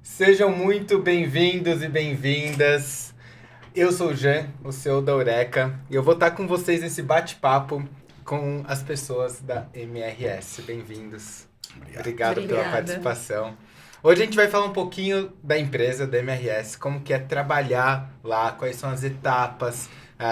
Sejam muito bem-vindos e bem-vindas. Eu sou o Jean, o CEO da Eureka, e eu vou estar com vocês nesse bate-papo com as pessoas da MRS. Bem-vindos. Obrigado pela Obrigada. participação. Hoje a gente vai falar um pouquinho da empresa, da MRS, como que é trabalhar lá, quais são as etapas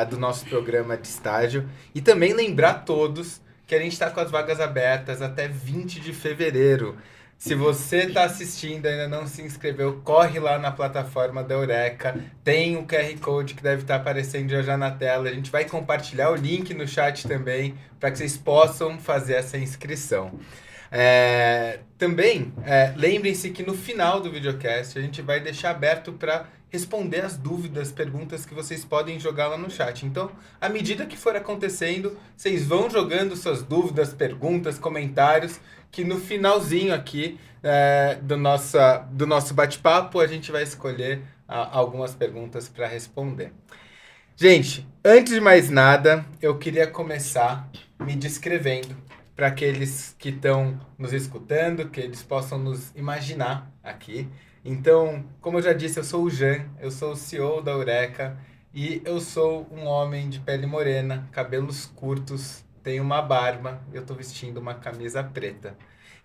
do nosso programa de estágio. E também lembrar todos que a gente está com as vagas abertas até 20 de fevereiro. Se você está assistindo e ainda não se inscreveu, corre lá na plataforma da Eureka. Tem o QR Code que deve estar aparecendo já na tela. A gente vai compartilhar o link no chat também para que vocês possam fazer essa inscrição. Também, lembrem-se que no final do videocast a gente vai deixar aberto para responder as dúvidas, perguntas que vocês podem jogar lá no chat. Então, à medida que for acontecendo, vocês vão jogando suas dúvidas, perguntas, comentários, que no finalzinho aqui do nosso bate-papo a gente vai escolher algumas perguntas para responder. Gente, antes de mais nada, eu queria começar me descrevendo para aqueles que estão nos escutando, que eles possam nos imaginar aqui. Então, como eu já disse, eu sou o Jean, eu sou o CEO da Eureka e eu sou um homem de pele morena, cabelos curtos, tenho uma barba e eu estou vestindo uma camisa preta.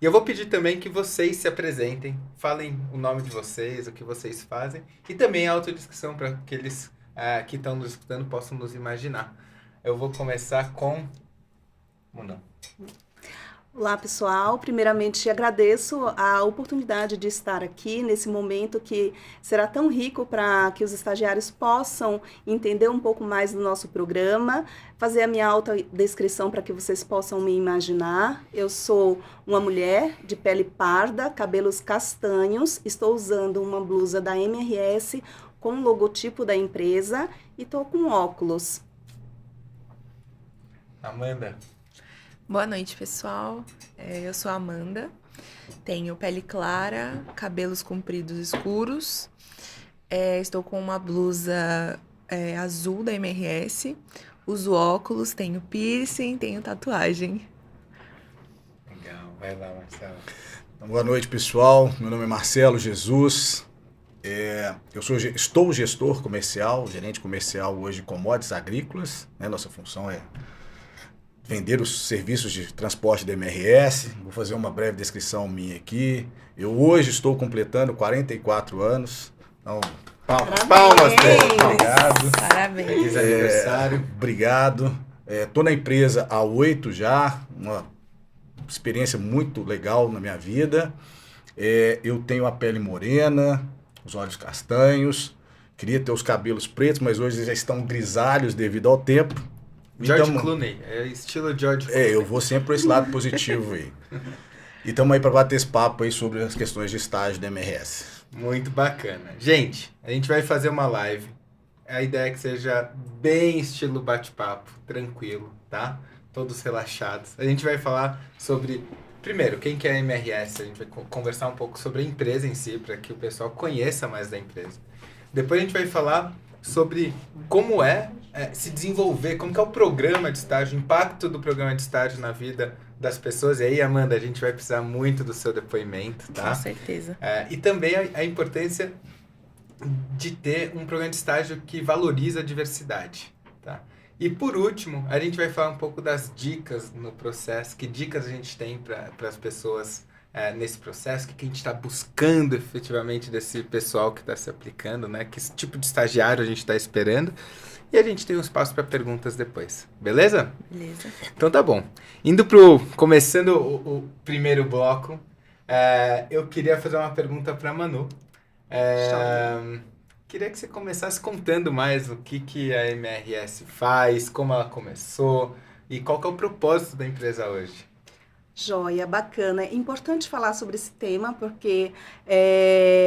E eu vou pedir também que vocês se apresentem, falem o nome de vocês, o que vocês fazem e também a autodescrição para aqueles que estão nos escutando possam nos imaginar. Eu vou começar com... Mona. Olá, pessoal. Primeiramente, agradeço a oportunidade de estar aqui nesse momento que será tão rico para que os estagiários possam entender um pouco mais do nosso programa, fazer a minha autodescrição para que vocês possam me imaginar. Eu sou uma mulher de pele parda, cabelos castanhos, estou usando uma blusa da MRS com o logotipo da empresa e estou com óculos. Amanda. Boa noite, pessoal. Eu sou a Amanda, tenho pele clara, cabelos compridos escuros, estou com uma blusa azul da MRS, uso óculos, tenho piercing, tenho tatuagem. Legal, vai lá, Marcelo. Boa noite, pessoal. Meu nome é Marcelo Jesus. Estou gestor comercial, gerente comercial hoje de commodities agrícolas. Nossa função é vender os serviços de transporte da MRS. Vou fazer uma breve descrição minha aqui. Eu hoje estou completando 44 anos. Então, palmas, obrigado. Parabéns. Feliz aniversário. Obrigado. Estou na empresa há 8 já, uma experiência muito legal na minha vida. Eu tenho a pele morena, os olhos castanhos. Queria ter os cabelos pretos, mas hoje já estão grisalhos devido ao tempo. George Clooney, estilo George Clooney. Eu vou sempre por esse lado positivo aí. E estamos aí para bater esse papo aí sobre as questões de estágio da MRS. Muito bacana. Gente, a gente vai fazer uma live. A ideia é que seja bem estilo bate-papo, tranquilo, tá? Todos relaxados. A gente vai falar sobre, primeiro, quem que é a MRS. A gente vai conversar um pouco sobre a empresa em si, para que o pessoal conheça mais da empresa. Depois a gente vai falar sobre como se desenvolver, como que é o programa de estágio, o impacto do programa de estágio na vida das pessoas. E aí, Amanda, a gente vai precisar muito do seu depoimento, tá? Com certeza. E também a importância de ter um programa de estágio que valoriza a diversidade, tá? E por último, a gente vai falar um pouco das dicas no processo, que dicas a gente tem para as pessoas nesse processo, que a gente está buscando efetivamente desse pessoal que está se aplicando, né? Que tipo de estagiário a gente está esperando. E a gente tem um espaço para perguntas depois. Beleza? Beleza. Então tá bom. Começando o primeiro bloco, eu queria fazer uma pergunta para Manu. Queria que você começasse contando mais o que a MRS faz, como ela começou e qual que é o propósito da empresa hoje. Joia, bacana. É importante falar sobre esse tema porque,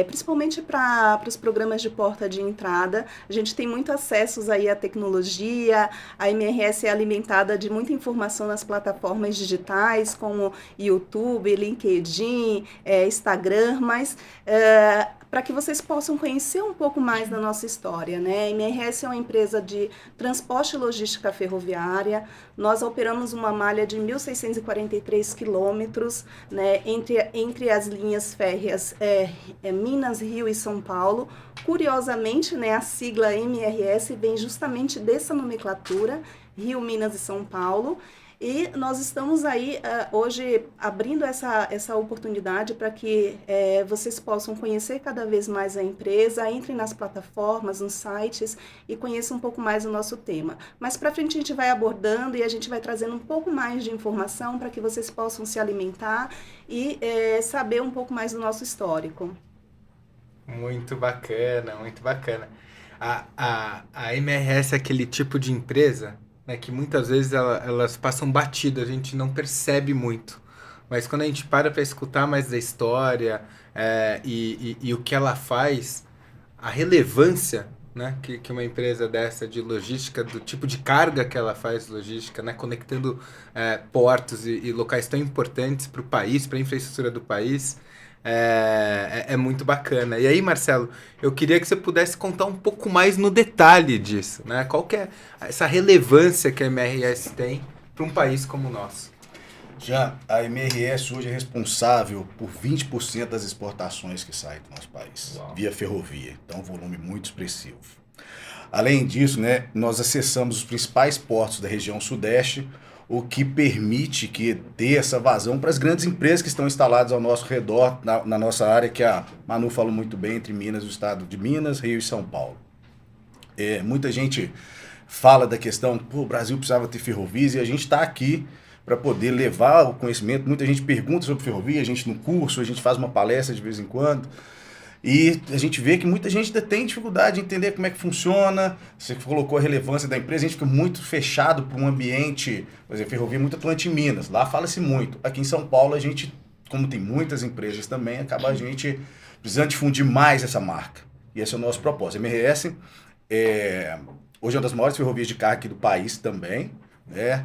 principalmente para os programas de porta de entrada, a gente tem muito acessos aí à tecnologia, a MRS é alimentada de muita informação nas plataformas digitais, como YouTube, LinkedIn, Instagram, mas para que vocês possam conhecer um pouco mais da nossa história, né? A MRS é uma empresa de transporte e logística ferroviária. Nós operamos uma malha de 1.643 quilômetros, né, entre as linhas férreas Minas, Rio e São Paulo. Curiosamente, né, a sigla MRS vem justamente dessa nomenclatura, Rio, Minas e São Paulo. E nós estamos aí hoje abrindo essa oportunidade para que vocês possam conhecer cada vez mais a empresa, entrem nas plataformas, nos sites e conheçam um pouco mais o nosso tema. Mais para frente a gente vai abordando e a gente vai trazendo um pouco mais de informação para que vocês possam se alimentar e saber um pouco mais do nosso histórico. Muito bacana, muito bacana. A MRS é aquele tipo de empresa, né, que muitas vezes elas passam batido, a gente não percebe muito. Mas quando a gente para escutar mais da história e o que ela faz, a relevância, né, que uma empresa dessa de logística, do tipo de carga que ela faz logística, né, conectando portos e locais tão importantes para o país, para a infraestrutura do país, é muito bacana. E aí, Marcelo, eu queria que você pudesse contar um pouco mais no detalhe disso, né? Qual que é essa relevância que a MRS tem para um país como o nosso? Já a MRS hoje é responsável por 20% das exportações que saem do nosso país, via ferrovia. Então, um volume muito expressivo. Além disso, né, nós acessamos os principais portos da região sudeste, o que permite que dê essa vazão para as grandes empresas que estão instaladas ao nosso redor, na nossa área, que a Manu falou muito bem, entre Minas, o estado de Minas, Rio e São Paulo. Muita gente fala da questão, o Brasil precisava ter ferrovias, e a gente está aqui para poder levar o conhecimento. Muita gente pergunta sobre ferrovia, a gente no curso, a gente faz uma palestra de vez em quando. E a gente vê que muita gente ainda tem dificuldade de entender como é que funciona. Você colocou a relevância da empresa, a gente fica muito fechado para um ambiente, por exemplo, ferrovia é muito atuante em Minas, lá fala-se muito. Aqui em São Paulo, a gente, como tem muitas empresas também, acaba a gente precisando difundir mais essa marca. E esse é o nosso propósito. A MRS hoje é uma das maiores ferrovias de carga aqui do país também, né?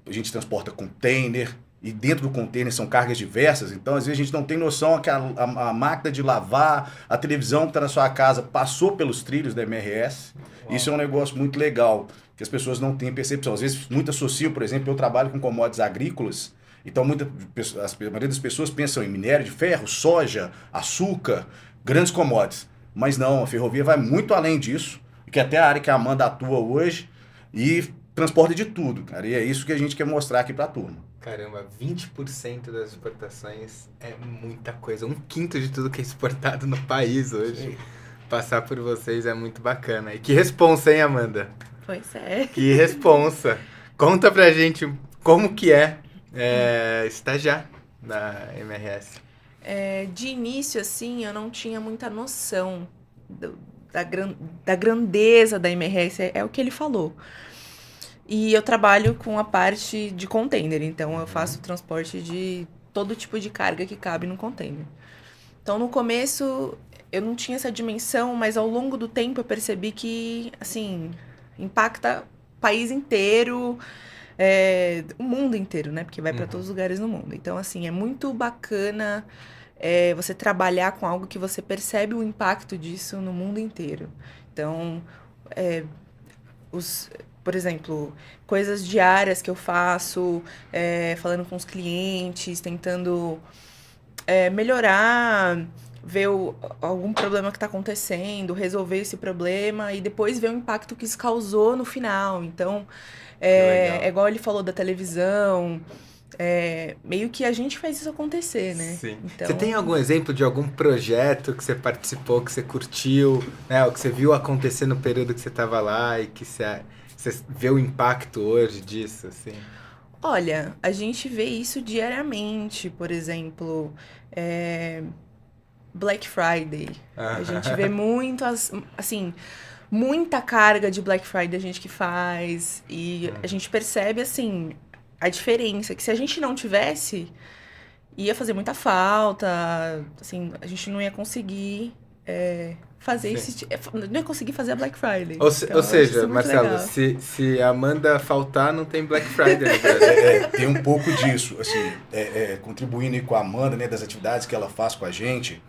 A gente transporta container, e dentro do container são cargas diversas, então às vezes a gente não tem noção que a máquina de lavar, a televisão que está na sua casa passou pelos trilhos da MRS. Uau. Isso é um negócio muito legal, que as pessoas não têm percepção. Às vezes muitas associam, por exemplo, eu trabalho com commodities agrícolas, então a maioria das pessoas pensam em minério de ferro, soja, açúcar, grandes commodities. Mas não, a ferrovia vai muito além disso, que até a área que a Amanda atua hoje, e transporta de tudo, cara. E é isso que a gente quer mostrar aqui para a turma. Caramba, 20% das exportações é muita coisa. 1/5 de tudo que é exportado no país hoje. Sim. Passar por vocês é muito bacana. E que responsa, hein, Amanda? Pois é. Que responsa. Conta pra gente como que estagiar na MRS. De início, assim, eu não tinha muita noção da grandeza da MRS. É o que ele falou. E eu trabalho com a parte de container, então eu faço transporte de todo tipo de carga que cabe no container. Então, no começo, eu não tinha essa dimensão, mas ao longo do tempo eu percebi que, assim, impacta o país inteiro, o mundo inteiro, né? Porque vai para todos os lugares no mundo. Então, assim, é muito bacana você trabalhar com algo que você percebe o impacto disso no mundo inteiro. Então, por exemplo, coisas diárias que eu faço, falando com os clientes, tentando melhorar, ver algum problema que está acontecendo, resolver esse problema e depois ver o impacto que isso causou no final. Então, é igual ele falou da televisão, meio que a gente faz isso acontecer, né? Sim. Então, você tem algum exemplo de algum projeto que você participou, que você curtiu, né? Ou que você viu acontecer no período que você estava lá e que você vê o impacto hoje disso, assim? Olha, a gente vê isso diariamente, por exemplo, Black Friday. A gente vê muita carga de Black Friday a gente que faz e a gente percebe, assim, a diferença, que se a gente não tivesse, ia fazer muita falta, assim, a gente não ia conseguir fazer não ia conseguir fazer a Black Friday. Ou seja, Marcelo, se a Amanda faltar, não tem Black Friday. Tem um pouco disso, assim, contribuindo aí com a Amanda, né, das atividades que ela faz com a gente.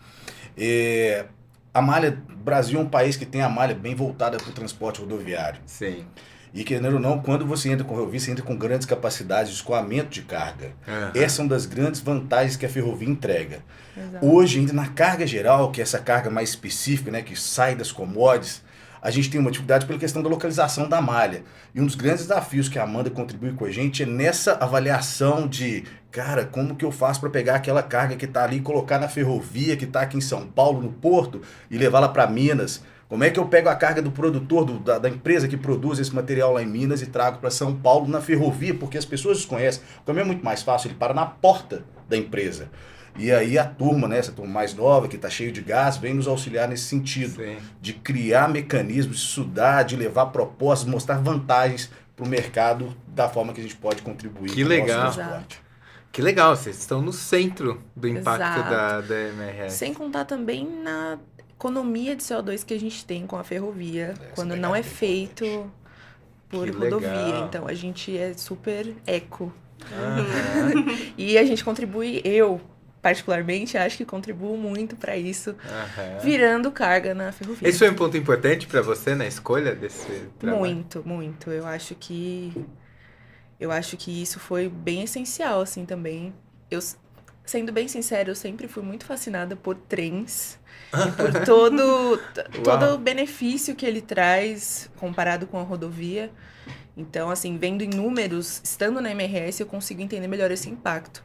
A malha, o Brasil é um país que tem a malha bem voltada para o transporte rodoviário. Sim. E querendo ou não, quando você entra com ferrovia, você entra com grandes capacidades de escoamento de carga. Essa é uma das grandes vantagens que a ferrovia entrega. Exato. Hoje, ainda na carga geral, que é essa carga mais específica, né, que sai das commodities, a gente tem uma dificuldade pela questão da localização da malha. E um dos grandes desafios que a Amanda contribui com a gente é nessa avaliação de, cara, como que eu faço para pegar aquela carga que está ali e colocar na ferrovia, que está aqui em São Paulo, no Porto, e levá-la para Minas? Como é que eu pego a carga do produtor, da empresa que produz esse material lá em Minas e trago para São Paulo na ferrovia? Porque as pessoas desconhecem. O caminho é muito mais fácil, ele para na porta da empresa. E aí a turma, né, essa turma mais nova, que está cheio de gás, vem nos auxiliar nesse sentido. Sim. De criar mecanismos, de estudar, de levar propostas, mostrar vantagens para o mercado da forma que a gente pode contribuir Que com o legal. nosso transporte. Que legal, vocês estão no centro do impacto Exato. da MRS. Sem contar também na economia de CO2 que a gente tem com a ferrovia, quando não é feito por Que rodovia. legal. Então a gente é super eco. Aham, E a gente contribui, eu particularmente acho que contribuo muito para isso, aham. virando carga na ferrovia. Esse foi um ponto importante para você na escolha desse trabalho? Muito, muito. Eu acho que isso foi bem essencial, assim, também. Sendo bem sincero, eu sempre fui muito fascinada por trens e por todo o benefício que ele traz comparado com a rodovia. Então, assim, vendo em números, estando na MRS, eu consigo entender melhor esse impacto.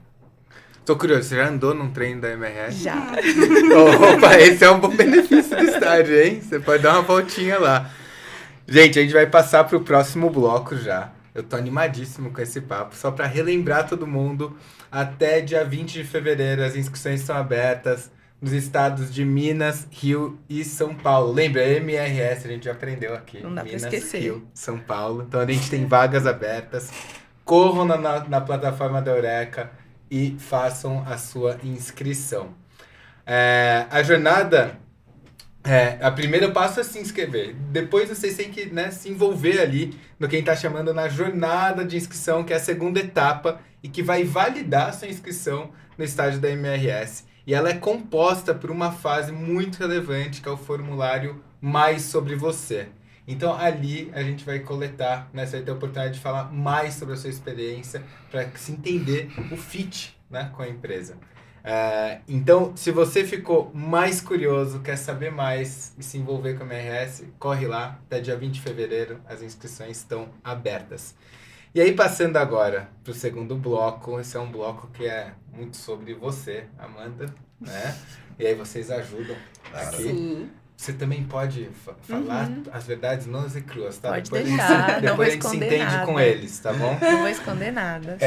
Tô curioso, você já andou num trem da MRS? Já. Opa, esse é um bom benefício do estádio, hein? Você pode dar uma voltinha lá. Gente, a gente vai passar pro próximo bloco já. Eu tô animadíssimo com esse papo. Só para relembrar todo mundo, até dia 20 de fevereiro as inscrições estão abertas nos estados de Minas, Rio e São Paulo. Lembra, MRS, a gente já aprendeu aqui. Não dá pra Minas, esquecer. Rio, São Paulo. Então a gente tem vagas abertas. Corram na plataforma da Eureka e façam a sua inscrição. A jornada... a primeiro passo é se inscrever. Depois vocês têm que, né, se envolver ali no que a gente está chamando na jornada de inscrição, que é a segunda etapa e que vai validar a sua inscrição no estágio da MRS. E ela é composta por uma fase muito relevante, que é o formulário Mais Sobre Você. Então ali a gente vai coletar, né, você vai ter a oportunidade de falar mais sobre a sua experiência para se entender o fit, né, com a empresa. Então, se você ficou mais curioso, quer saber mais e se envolver com a MRS, corre lá, até dia 20 de fevereiro, as inscrições estão abertas. E aí, passando agora para o segundo bloco, esse é um bloco que é muito sobre você, Amanda, né? E aí vocês ajudam aqui. Sim. Você também pode falar as verdades nuas e cruas, tá? Pode depois deixar, não depois vou a gente se esconder entende nada. com eles, tá bom? Não vou esconder nada.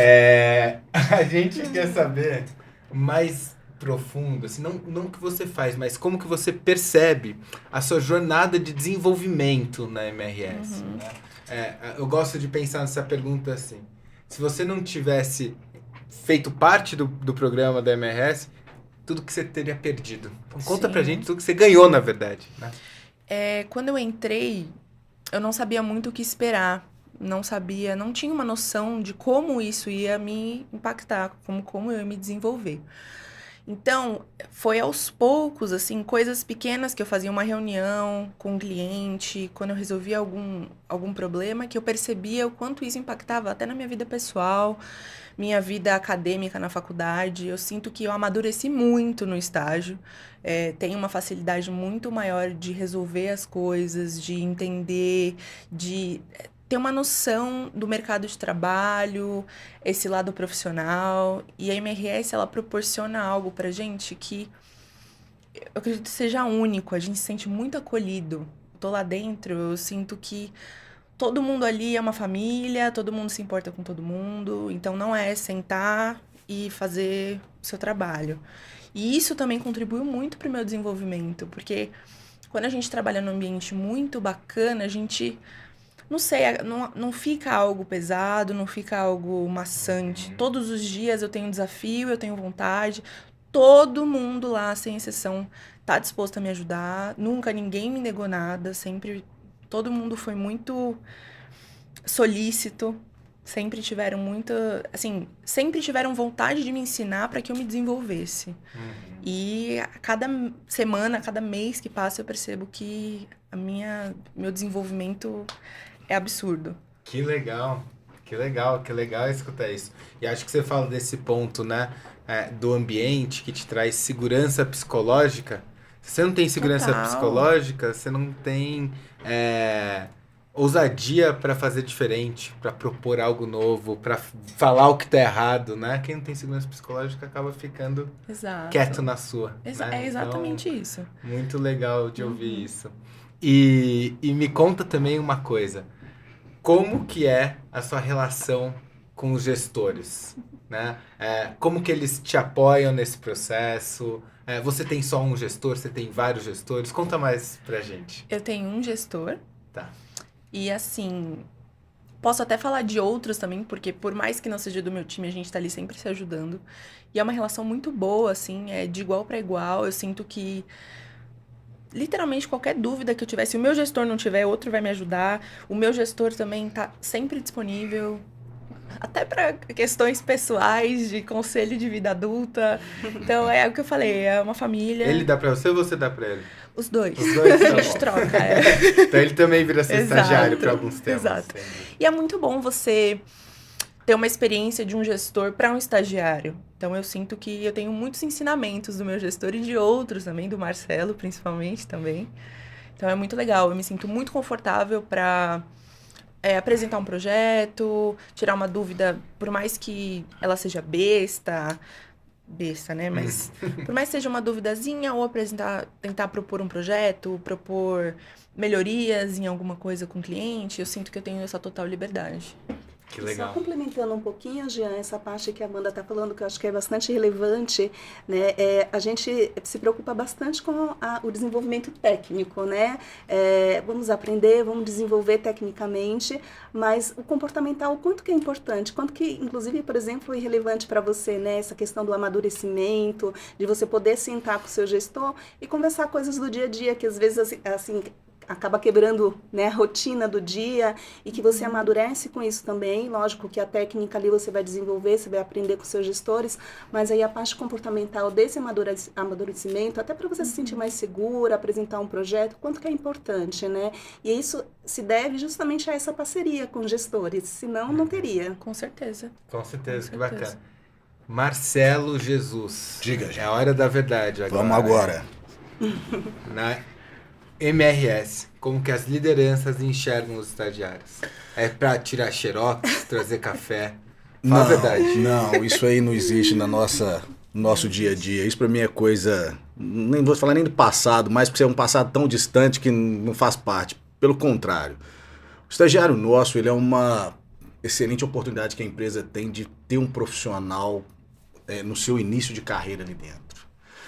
A gente quer saber mais profundo, assim, não o que você faz, mas como que você percebe a sua jornada de desenvolvimento na MRS. Né? Eu gosto de pensar nessa pergunta assim, se você não tivesse feito parte do programa da MRS, tudo que você teria perdido. Então, conta Sim. pra gente tudo que você ganhou, na verdade. Né? Quando eu entrei, eu não sabia muito o que esperar. Não tinha uma noção de como isso ia me impactar, como eu ia me desenvolver. Então, foi aos poucos, assim, coisas pequenas que eu fazia uma reunião com um cliente, quando eu resolvia algum problema, que eu percebia o quanto isso impactava até na minha vida pessoal, minha vida acadêmica na faculdade. Eu sinto que eu amadureci muito no estágio, tenho uma facilidade muito maior de resolver as coisas, de entender, de ter uma noção do mercado de trabalho, esse lado profissional. E a MRS, ela proporciona algo pra gente que eu acredito que seja único. A gente se sente muito acolhido. Eu tô lá dentro, eu sinto que todo mundo ali é uma família, todo mundo se importa com todo mundo. Então, não é sentar e fazer o seu trabalho. E isso também contribuiu muito pro meu desenvolvimento, porque quando a gente trabalha num ambiente muito bacana, a gente... Não sei, não fica algo pesado, não fica algo maçante. Todos os dias eu tenho um desafio, eu tenho vontade. Todo mundo lá, sem exceção, tá disposto a me ajudar. Nunca ninguém me negou nada. Sempre, todo mundo foi muito solícito, sempre tiveram sempre tiveram vontade de me ensinar para que eu me desenvolvesse. E a cada semana, a cada mês que passa, eu percebo que meu desenvolvimento é absurdo. Que legal, que legal, que legal escutar isso. E acho que você fala desse ponto, né, do ambiente que te traz segurança psicológica. Se você não tem segurança Total. psicológica, você não tem ousadia para fazer diferente, para propor algo novo, para falar o que tá errado, né? Quem não tem segurança psicológica acaba ficando Exato. quieto na sua. Né? É exatamente Então, isso. muito legal de ouvir isso. E me conta também uma coisa. Como que é a sua relação com os gestores? Né? Como que eles te apoiam nesse processo? Você tem só um gestor? Você tem vários gestores? Conta mais pra gente. Eu tenho um gestor. Tá. E assim, posso até falar de outros também, porque por mais que não seja do meu time, a gente tá ali sempre se ajudando. E é uma relação muito boa, assim, de igual para igual. Eu sinto que, literalmente, qualquer dúvida que eu tiver, se o meu gestor não tiver, outro vai me ajudar. O meu gestor também tá sempre disponível, até para questões pessoais, de conselho de vida adulta. Então, é o que eu falei, é uma família. Ele dá pra você ou você dá pra ele? Os dois. Os dois, A tá gente bom. troca, Então ele também vira seu Exato, estagiário para alguns temas. exato. Entendi. E é muito bom você ter uma experiência de um gestor para um estagiário. Então, eu sinto que eu tenho muitos ensinamentos do meu gestor e de outros também, do Marcelo, principalmente, também. Então, é muito legal. Eu me sinto muito confortável para apresentar um projeto, tirar uma dúvida, por mais que ela seja besta, né? Mas por mais que seja uma duvidazinha, ou tentar propor um projeto, propor melhorias em alguma coisa com o cliente, eu sinto que eu tenho essa total liberdade. Que legal. Só complementando um pouquinho, Jean, essa parte que a Amanda está falando, que eu acho que é bastante relevante, né? A gente se preocupa bastante com o desenvolvimento técnico, né? Vamos aprender, vamos desenvolver tecnicamente, mas o comportamental, o quanto que é importante, quanto que, inclusive, por exemplo, foi relevante para você, né? Essa questão do amadurecimento, de você poder sentar com o seu gestor e conversar coisas do dia a dia, que às vezes, assim acaba quebrando, né, a rotina do dia, e que você amadurece com isso também. Lógico que a técnica ali você vai desenvolver, você vai aprender com seus gestores, mas aí a parte comportamental desse amadurecimento, até para você se sentir mais segura, apresentar um projeto, quanto que é importante, né? E isso se deve justamente a essa parceria com os gestores, senão não teria. Com certeza. Com certeza, Com que certeza. bacana. Marcelo Jesus. Diga, É gente. a hora da verdade agora. Vamos agora. Na MRS, como que as lideranças enxergam os estagiários? É pra tirar xerox, trazer café? Fala a verdade. Não, isso aí não existe no nosso dia a dia. Isso pra mim é coisa, nem vou falar nem do passado, mas porque é um passado tão distante que não faz parte. Pelo contrário, o estagiário nosso, ele é uma excelente oportunidade que a empresa tem de ter um profissional no seu início de carreira ali dentro.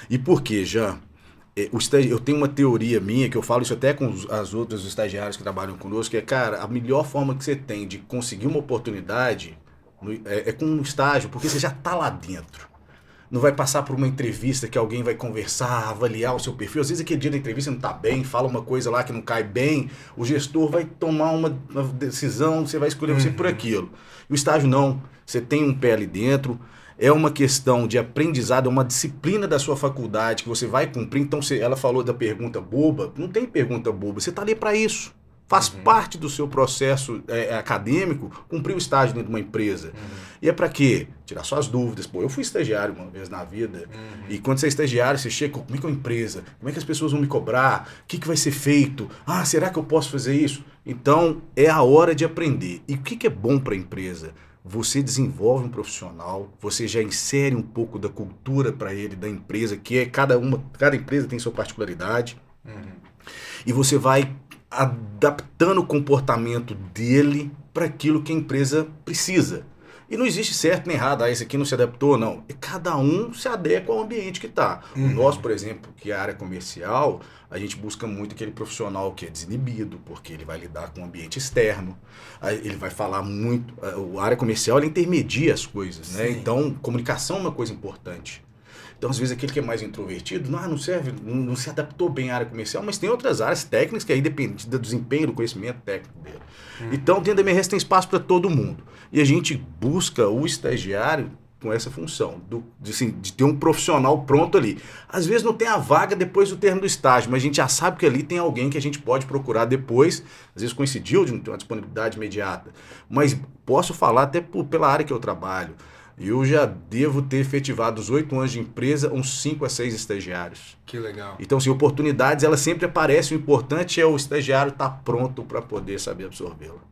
E por quê, Jean? Eu tenho uma teoria minha, que eu falo isso até com as outras estagiários que trabalham conosco, que é, cara, a melhor forma que você tem de conseguir uma oportunidade é com um estágio, porque você já está lá dentro. Não vai passar por uma entrevista que alguém vai conversar, avaliar o seu perfil. Às vezes aquele dia da entrevista não está bem, fala uma coisa lá que não cai bem, o gestor vai tomar uma decisão, você vai escolher você por aquilo. E o estágio não, você tem um pé ali dentro. É uma questão de aprendizado, é uma disciplina da sua faculdade que você vai cumprir. Então, ela falou da pergunta boba. Não tem pergunta boba, você está ali para isso. Faz parte do seu processo acadêmico cumprir o estágio dentro de uma empresa. E é para quê? Tirar suas dúvidas. Pô, eu fui estagiário uma vez na vida. E quando você é estagiário, você chega, como é que é uma empresa? Como é que as pessoas vão me cobrar? O que vai ser feito? Ah, será que eu posso fazer isso? Então, é a hora de aprender. E o que é bom para a empresa? Você desenvolve um profissional, você já insere um pouco da cultura para ele, da empresa, que é cada empresa tem sua particularidade, e você vai adaptando o comportamento dele para aquilo que a empresa precisa. E não existe certo nem errado, esse aqui não se adaptou, não. Cada um se adequa ao ambiente que está. O nosso, por exemplo, que é a área comercial, a gente busca muito aquele profissional que é desinibido, porque ele vai lidar com o ambiente externo, ele vai falar muito. A área comercial ela intermedia as coisas, né? Então, comunicação é uma coisa importante. Então, às vezes, aquele que é mais introvertido, não serve, não se adaptou bem à área comercial, mas tem outras áreas técnicas que aí depende do desempenho, do conhecimento técnico dele. Então, dentro da MRS tem espaço para todo mundo. E a gente busca o estagiário com essa função, de ter um profissional pronto ali. Às vezes não tem a vaga depois do término do estágio, mas a gente já sabe que ali tem alguém que a gente pode procurar depois, às vezes coincidiu de não ter uma disponibilidade imediata. Mas posso falar até pela área que eu trabalho. Eu já devo ter efetivado os 8 anos de empresa, uns 5 a 6 estagiários. Que legal. Então, assim, oportunidades, elas sempre aparecem. O importante é o estagiário estar pronto para poder saber absorvê-la.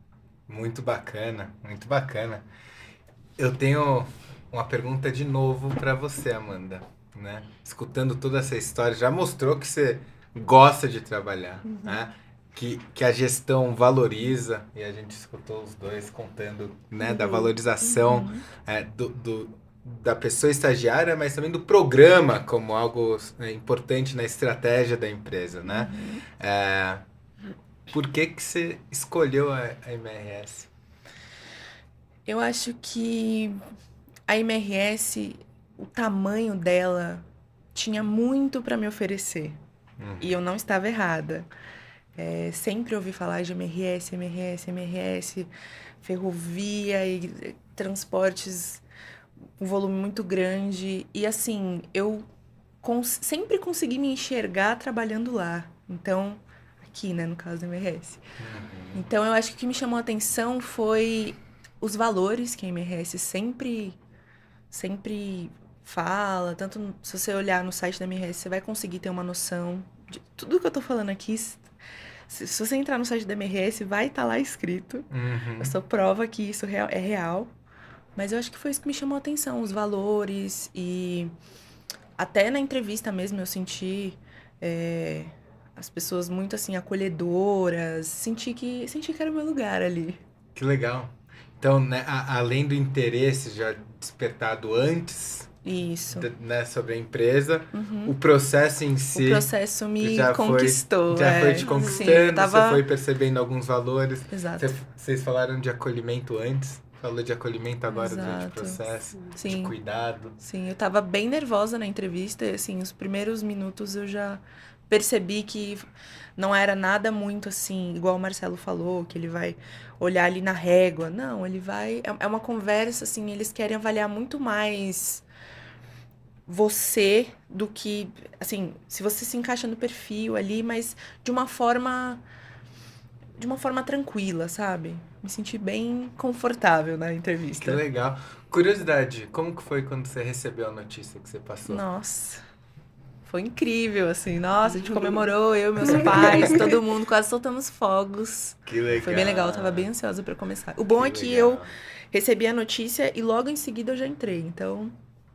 Muito bacana, muito bacana. Eu tenho uma pergunta de novo para você, Amanda, né? Escutando toda essa história, já mostrou que você gosta de trabalhar, né? Que a gestão valoriza, e a gente escutou os dois contando, né, da valorização da pessoa estagiária, mas também do programa como algo importante na estratégia da empresa, né? Por que você escolheu a MRS? Eu acho que a MRS, o tamanho dela, tinha muito para me oferecer. E eu não estava errada. Sempre ouvi falar de MRS, ferrovia e transportes, um volume muito grande. E assim, eu sempre consegui me enxergar trabalhando lá. Então, aqui, né, no caso da MRS. Então, eu acho que o que me chamou a atenção foi os valores que a MRS sempre fala. Tanto se você olhar no site da MRS, você vai conseguir ter uma noção de tudo que eu tô falando aqui. Se você entrar no site da MRS, vai estar lá escrito. Eu sou prova que isso é real. Mas eu acho que foi isso que me chamou a atenção, os valores. E até na entrevista mesmo eu senti as pessoas muito assim, acolhedoras. Senti que era o meu lugar ali. Que legal. Então, né, além do interesse já despertado antes... Isso. Né, sobre a empresa, o processo em si... O processo me já conquistou. Foi te conquistando, Sim, você foi percebendo alguns valores. Exato. Vocês falaram de acolhimento antes, falou de acolhimento agora durante o Exato. processo, Sim. de cuidado. Sim, eu tava bem nervosa na entrevista e, assim, os primeiros minutos eu já percebi que não era nada muito, assim, igual o Marcelo falou, que ele vai olhar ali na régua. Não, ele vai... É uma conversa, assim, eles querem avaliar muito mais... você do que, assim, se você se encaixa no perfil ali, mas de uma forma tranquila, sabe? Me senti bem confortável na entrevista. Que legal. Curiosidade, como que foi quando você recebeu a notícia que você passou? Nossa, foi incrível, assim. Nossa, a gente comemorou, eu, meus pais, todo mundo quase soltando os fogos. Que legal. Foi bem legal, eu tava bem ansiosa pra começar. O bom é que eu recebi a notícia e logo em seguida eu já entrei, então...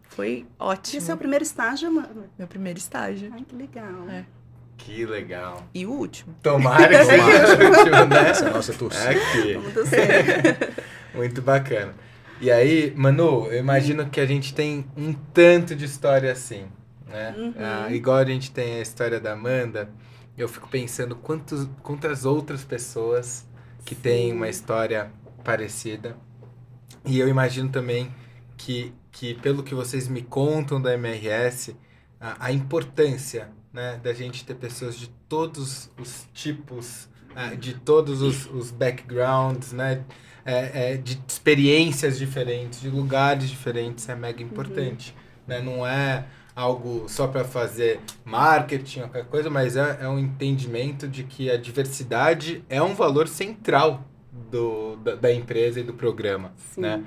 Foi ótimo. Esse é o primeiro estágio, Amanda? Meu primeiro estágio. Ai, que legal. Que legal. E o último. Tomara que seja o último, né? Essa é a nossa torcida. Aqui. Muito certo. Muito bacana. E aí, Manu, eu imagino que a gente tem um tanto de história assim, né? Igual a gente tem a história da Amanda, eu fico pensando quantas outras pessoas que têm uma história parecida. E eu imagino também que pelo que vocês me contam da MRS, a importância, né, da gente ter pessoas de todos os tipos, de todos os backgrounds, né, de experiências diferentes, de lugares diferentes, é mega importante. Né? Não é algo só para fazer marketing ou qualquer coisa, mas é um entendimento de que a diversidade é um valor central da empresa e do programa. Sim. Né?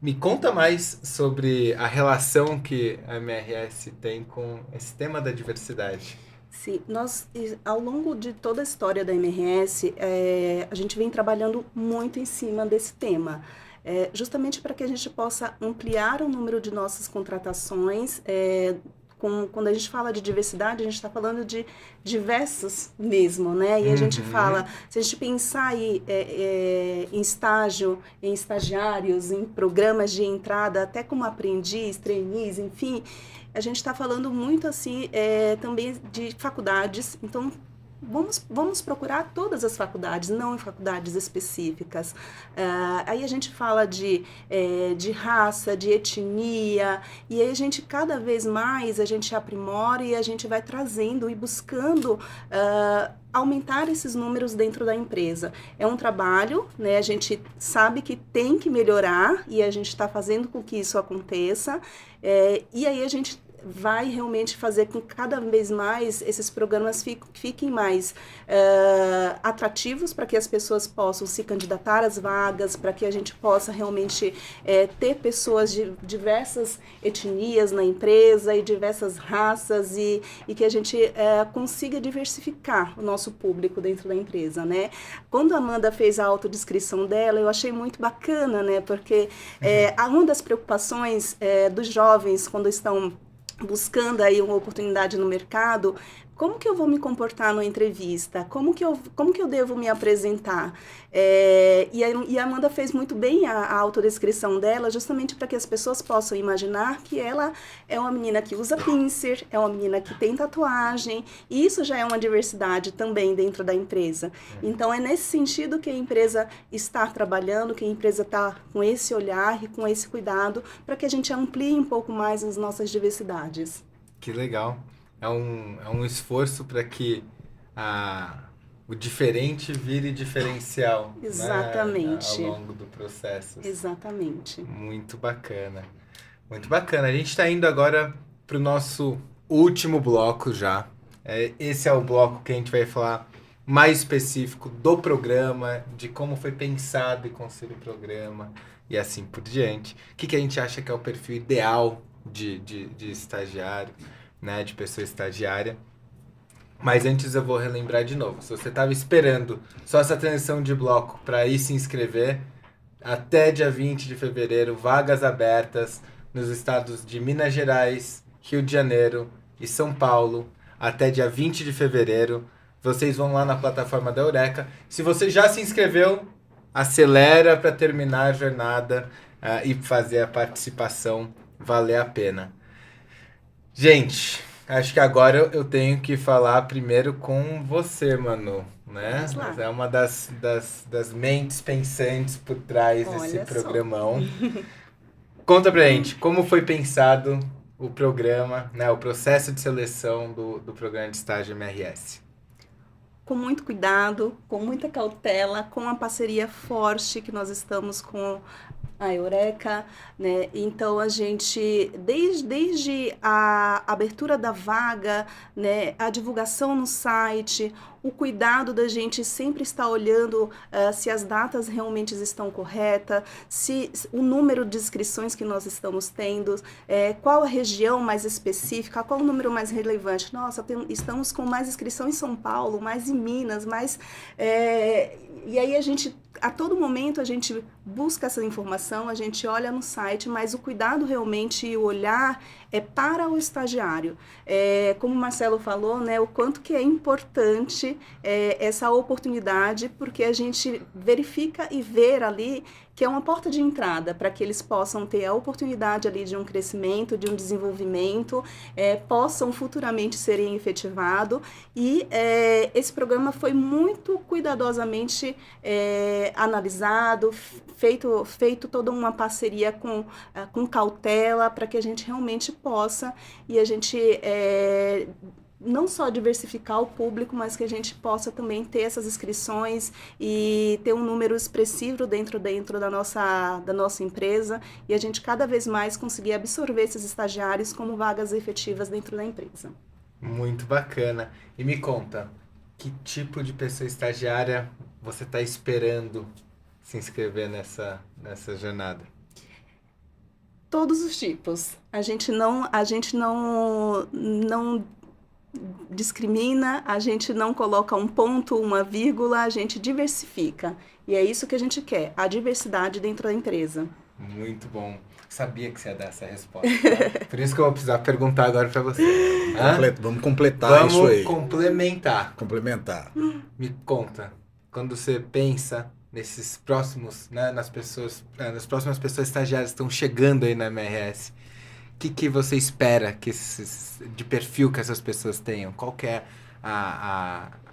Me conta mais sobre a relação que a MRS tem com esse tema da diversidade. Sim, ao longo de toda a história da MRS, a gente vem trabalhando muito em cima desse tema, justamente para que a gente possa ampliar o número de nossas contratações. Quando a gente fala de diversidade, a gente está falando de diversos mesmo, né? E a gente fala, se a gente pensar aí em estágio, em estagiários, em programas de entrada, até como aprendiz, trainees, enfim, a gente está falando muito assim também de faculdades. Então, vamos procurar todas as faculdades, não em faculdades específicas. Aí a gente fala de raça, de etnia, e aí a gente, cada vez mais, a gente aprimora e a gente vai trazendo e buscando aumentar esses números dentro da empresa. É um trabalho, né? A gente sabe que tem que melhorar e a gente está fazendo com que isso aconteça. E aí a gente vai realmente fazer com que cada vez mais esses programas fiquem mais atrativos para que as pessoas possam se candidatar às vagas, para que a gente possa realmente ter pessoas de diversas etnias na empresa e diversas raças e que a gente consiga diversificar o nosso público dentro da empresa, né? Quando a Amanda fez a autodescrição dela, eu achei muito bacana, né? Porque uma das preocupações dos jovens quando estão buscando aí uma oportunidade no mercado, como que eu vou me comportar numa entrevista? Como que eu devo me apresentar? E a Amanda fez muito bem a autodescrição dela, justamente para que as pessoas possam imaginar que ela é uma menina que usa pincer, é uma menina que tem tatuagem, e isso já é uma diversidade também dentro da empresa. Então, é nesse sentido que a empresa está trabalhando, que a empresa está com esse olhar e com esse cuidado, para que a gente amplie um pouco mais as nossas diversidades. Que legal. É um esforço para que o diferente vire diferencial. Exatamente. Né? Ao longo do processo. Exatamente. Muito bacana. Muito bacana. A gente está indo agora para o nosso último bloco já. Esse é o bloco que a gente vai falar mais específico do programa, de como foi pensado e construído o programa e assim por diante. O que a gente acha que é o perfil ideal de estagiário, né, de pessoa estagiária. Mas antes eu vou relembrar de novo. Se você estava esperando só essa transição de bloco para ir se inscrever, até dia 20 de fevereiro, vagas abertas nos estados de Minas Gerais, Rio de Janeiro e São Paulo, até dia 20 de fevereiro. Vocês vão lá na plataforma da Eureka. Se você já se inscreveu, acelera para terminar a jornada e fazer a participação valer a pena. Gente, acho que agora eu tenho que falar primeiro com você, Manu, né? Você é uma das mentes pensantes por trás desse programão. Conta pra gente, como foi pensado o programa, né? O processo de seleção do programa de estágio MRS? Com muito cuidado, com muita cautela, com uma parceria forte que nós estamos com a Eureka, né? Então a gente, desde a abertura da vaga, né, a divulgação no site, o cuidado da gente sempre estar olhando se as datas realmente estão corretas, se o número de inscrições que nós estamos tendo, qual a região mais específica, qual o número mais relevante. Nossa, estamos com mais inscrição em São Paulo, mais em Minas, mais... E aí a todo momento a gente busca essa informação, a gente olha no site, mas o cuidado realmente e o olhar é para o estagiário. Como o Marcelo falou, né, o quanto que é importante essa oportunidade, porque a gente verifica e vê ali que é uma porta de entrada para que eles possam ter a oportunidade ali de um crescimento, de um desenvolvimento, possam futuramente serem efetivados. E esse programa foi muito cuidadosamente analisado, feito toda uma parceria com cautela para que a gente realmente possa e a gente não só diversificar o público, mas que a gente possa também ter essas inscrições e ter um número expressivo dentro da nossa empresa e a gente cada vez mais conseguir absorver esses estagiários como vagas efetivas dentro da empresa. Muito bacana. E me conta, que tipo de pessoa estagiária você está esperando se inscrever nessa jornada? Todos os tipos. A gente não discrimina, a gente não coloca um ponto, uma vírgula, a gente diversifica. E é isso que a gente quer, a diversidade dentro da empresa. Muito bom. Sabia que você ia dar essa resposta. Tá? Por isso que eu vou precisar perguntar agora para você. Vamos completar isso aí. Complementar. Me conta, quando você pensa nesses próximos, né, nas próximas pessoas estagiárias que estão chegando aí na MRS, o que você espera de perfil que essas pessoas tenham? Qual que é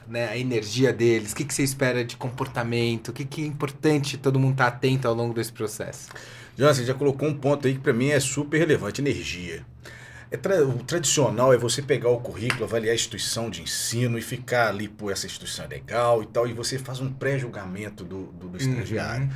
né, a energia deles? O que você espera de comportamento? O que é importante todo mundo estar atento ao longo desse processo? João, você já colocou um ponto aí que para mim é super relevante, energia. O tradicional é você pegar o currículo, avaliar a instituição de ensino e ficar ali, pô, essa instituição é legal e tal, e você faz um pré-julgamento do estagiário.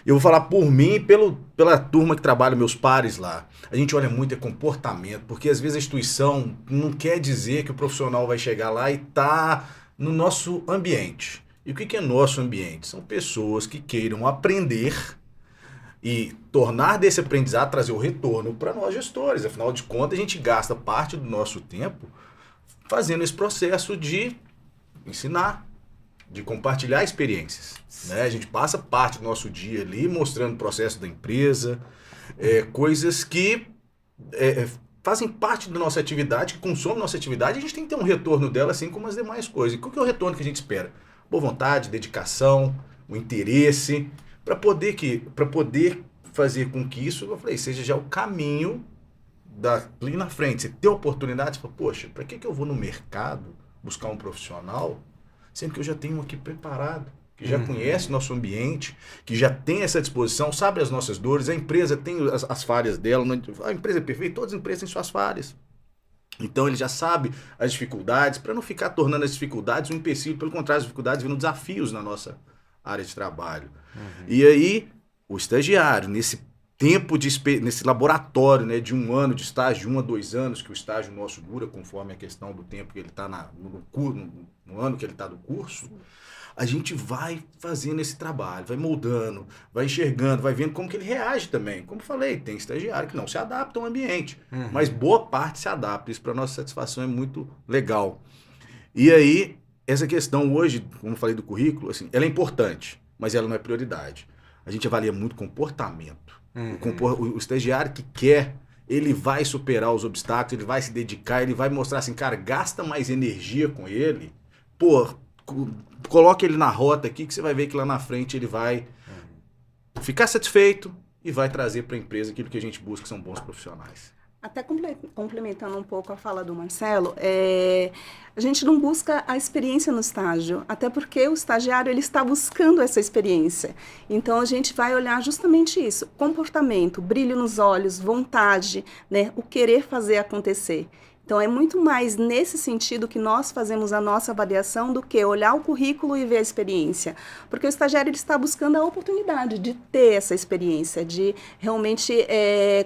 Eu vou falar por mim e pela turma que trabalha, meus pares lá. A gente olha muito comportamento, porque às vezes a instituição não quer dizer que o profissional vai chegar lá e tá no nosso ambiente. E o que é nosso ambiente? São pessoas que queiram aprender e tornar desse aprendizado, trazer o retorno para nós gestores. Afinal de contas, a gente gasta parte do nosso tempo fazendo esse processo de ensinar, de compartilhar experiências. Né? A gente passa parte do nosso dia ali mostrando o processo da empresa, coisas que fazem parte da nossa atividade, que consomem nossa atividade, a gente tem que ter um retorno dela assim como as demais coisas. E qual que é o retorno que a gente espera? Boa vontade, dedicação, o interesse, para poder fazer com que isso, eu falei, seja já o caminho ali na frente. Você ter oportunidade, você fala, poxa, para que eu vou no mercado buscar um profissional, sendo que eu já tenho um aqui preparado, que já conhece nosso ambiente, que já tem essa disposição, sabe as nossas dores, a empresa tem as falhas dela, a empresa é perfeita, todas as empresas têm suas falhas. Então ele já sabe as dificuldades, para não ficar tornando as dificuldades um empecilho, pelo contrário, as dificuldades viram desafios na nossa área de trabalho. E aí, o estagiário, nesse tempo nesse laboratório, né, de 1 ano de estágio, de 1 a 2 anos, que o estágio nosso dura, conforme a questão do tempo que ele está no ano que ele está do curso, a gente vai fazendo esse trabalho, vai moldando, vai enxergando, vai vendo como que ele reage também. Como eu falei, tem estagiário que não se adapta ao ambiente, mas boa parte se adapta. Isso para nossa satisfação é muito legal. E aí, essa questão hoje, como eu falei do currículo, assim, ela é importante, mas ela não é prioridade. A gente avalia muito comportamento. O estagiário que quer, ele vai superar os obstáculos, ele vai se dedicar, ele vai mostrar assim, cara, gasta mais energia com ele, pô, coloque ele na rota aqui que você vai ver que lá na frente ele vai ficar satisfeito e vai trazer para a empresa aquilo que a gente busca, que são bons profissionais. Até complementando um pouco a fala do Marcelo, a gente não busca a experiência no estágio, até porque o estagiário ele está buscando essa experiência. Então, a gente vai olhar justamente isso, comportamento, brilho nos olhos, vontade, né, o querer fazer acontecer. Então, é muito mais nesse sentido que nós fazemos a nossa avaliação do que olhar o currículo e ver a experiência. Porque o estagiário ele está buscando a oportunidade de ter essa experiência, de realmente